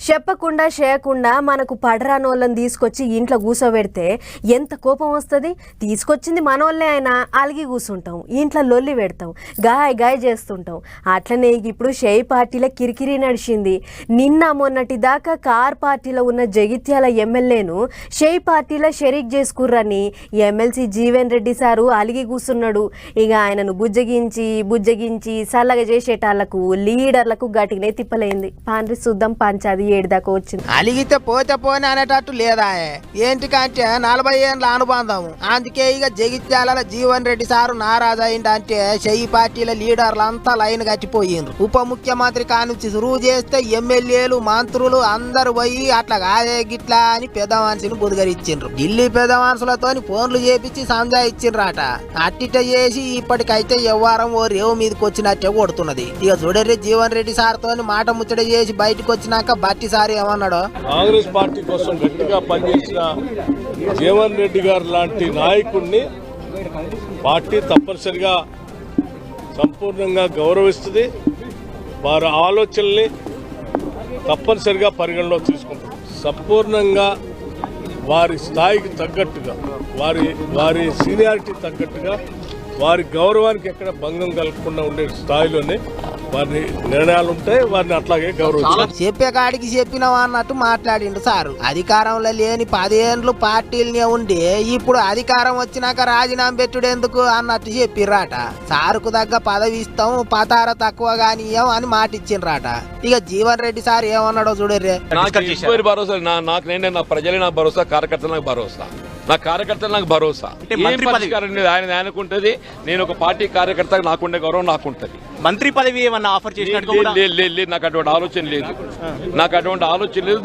చెప్పకుండా చేయకుండా మనకు పడరానోళ్ళని తీసుకొచ్చి ఇంట్లో కూసోబెడితే ఎంత కోపం వస్తుంది. తీసుకొచ్చింది మనోళ్ళే అయినా అలిగి కూర్చుంటాం, ఇంట్లో లొల్లి పెడతాం, గాయ చేస్తుంటాం. అట్లనే ఇప్పుడు షేయ్ పార్టీల కిరికిరి నడిచింది. నిన్న మొన్నటి దాకా కార్ పార్టీలో ఉన్న జగిత్యాల ఎమ్మెల్యేను షేయ్ పార్టీలో షరీక్ చేసుకుర్రని ఎమ్మెల్సీ జీవన్ రెడ్డి సారు అలిగి కూర్చున్నాడు. ఇక ఆయనను బుజ్జగించి సల్లగా చేసేటాళ్లకు లీడర్లకు గట్టిగానే తిప్పలేంది. పాండ్రి చూద్దాం పంచాది ఏడుదాకా వచ్చింది. అలిగితే పోతే పోని అనేటట్టు లేదా ఏంటికంటే 40 ఏళ్ళ అనుబంధం. అందుకే ఇక జగిత్యాల జీవన్ రెడ్డి సారు నారాజు అయిందంటే షేయ్ పార్టీల లీడర్లంతా లైన్ కట్టిపోయిండ్రు. ఉప ముఖ్యమంత్రి కానుంచి సురువు చేస్తే ఎమ్మెల్యేలు మంత్రులు అందరు పోయి అట్లా కాదే గిట్లా అని పెద్ద మనిషిని బుదగరిచ్చిండ్రు. ఢిల్లీ పెద్ద మనుషులతో ఫోన్లు చేపించి సంజా ఇచ్చిండ్రట. అట్టిట చేసి ఇప్పటికైతే ఎవ్వారం ఓ రేవు మీదకి వచ్చినట్టే కొడుతున్నది. ఇక చూడర్రి జీవన్ రెడ్డి సార్ తోని మాట ముచ్చట చేసి బయటకు వచ్చినాక బట్టి సార్ ఏమన్నాడు, కాంగ్రెస్ పార్టీ కోసం గట్టిగా పనిచేసిన జీవన్ రెడ్డి గారు లాంటి నాయకుడిని పార్టీ తప్పనిసరిగా సంపూర్ణంగా గౌరవిస్తుంది. వారి ఆలోచనల్ని తప్పనిసరిగా పరిగణలో తీసుకుంటుంది. సంపూర్ణంగా వారి స్థాయికి తగ్గట్టుగా, వారి సీనియారిటీ తగ్గట్టుగా, వారి గౌరవానికి ఎక్కడ భంగం కలగకుండా ఉండే స్థాయిలోనే వారి నిర్ణయాలు ఉంటాయి. వారిని అట్లాగే గౌరవించాలి. చెప్పే కాడికి చెప్పినావా అన్నట్టు మాట్లాడిండు సారు. అధికారంలో లేని 10 ఏళ్ళు పార్టీలనే ఉండి ఇప్పుడు అధికారం వచ్చినాక రాజీనామా పెట్టుడు ఎందుకు అన్నట్టు చెప్పిర్రాట. సారుకు తగ్గ పదవి ఇస్తాం, పతార తక్కువ గానియం అని మాట ఇచ్చిండ్రాట. ఇక జీవన్ రెడ్డి సార్ ఏమన్నాడో చూడర్రే. భరోసా నాకు నేనే, నా ప్రజలే నాకు భరోసా, కార్యకర్తలు నాకు భరోసా, నా కార్యకర్తలు నాకు భరోసా. ఆయన ఆయనకుంటది, నేను ఒక పార్టీ కార్యకర్త, నాకుండే గౌరవం నాకుంటది. మంత్రి పదవి ఏమన్నా ఆఫర్ చేసినట్టు లేదు, నాకు అటువంటి ఆలోచన లేదు.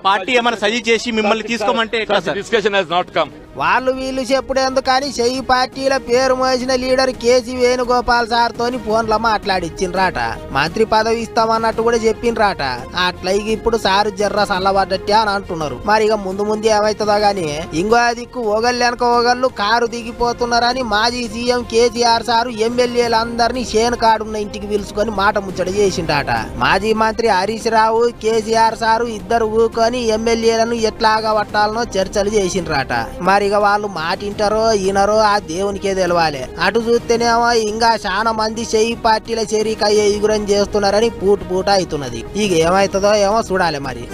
పార్టీ ఏమన్నా సజెస్ట్ చేసి మిమ్మల్ని తీసుకోమంటే డిస్కషన్ హస్ నాట్ కమ్. వాళ్ళు వీళ్ళు చెప్పుడు ఎందుకని షేయ్ పార్టీల పేరు మోసిన లీడర్ కేసీ వేణుగోపాల్ సార్ తోని ఫోన్లో మాట్లాడిచ్చిండ్రాట. మంత్రి పదవి ఇస్తామన్నట్టు కూడా చెప్పిండ్రాట. అట్లా ఇప్పుడు సారు జర్ర సల్లబడ్డట్టే అని అంటున్నారు. మరి ఇక ముందు ఏమైతుందో గాని ఇంకో దిక్కు ఒకళ్ళెనక ఒకళ్ళు కారు దిగిపోతున్నారని మాజీ సీఎం కేసీఆర్ సారు ఎమ్మెల్యేలందరినీ షేన్ కాడున్న ఇంటికి పిలుచుకొని మాట ముచ్చట చేసిండాట. మాజీ మంత్రి హరీష్ రావు, కేసీఆర్ సారు ఇద్దరు ఊకొని ఎమ్మెల్యేలను ఎట్లాగా పట్టాలనో చర్చలు చేసిండ్రాట. మరి ఇక వాళ్ళు మాటింటారో ఈనరో ఆ దేవునికే తెలవాలి. అటు చూస్తేనేమో ఇంకా చాలా మంది షేయ్ పార్టీల చేరికయ్యే ఎగురం చేస్తున్నారని పూట అవుతున్నది. ఇక ఏమైతుందో ఏమో చూడాలి మరి.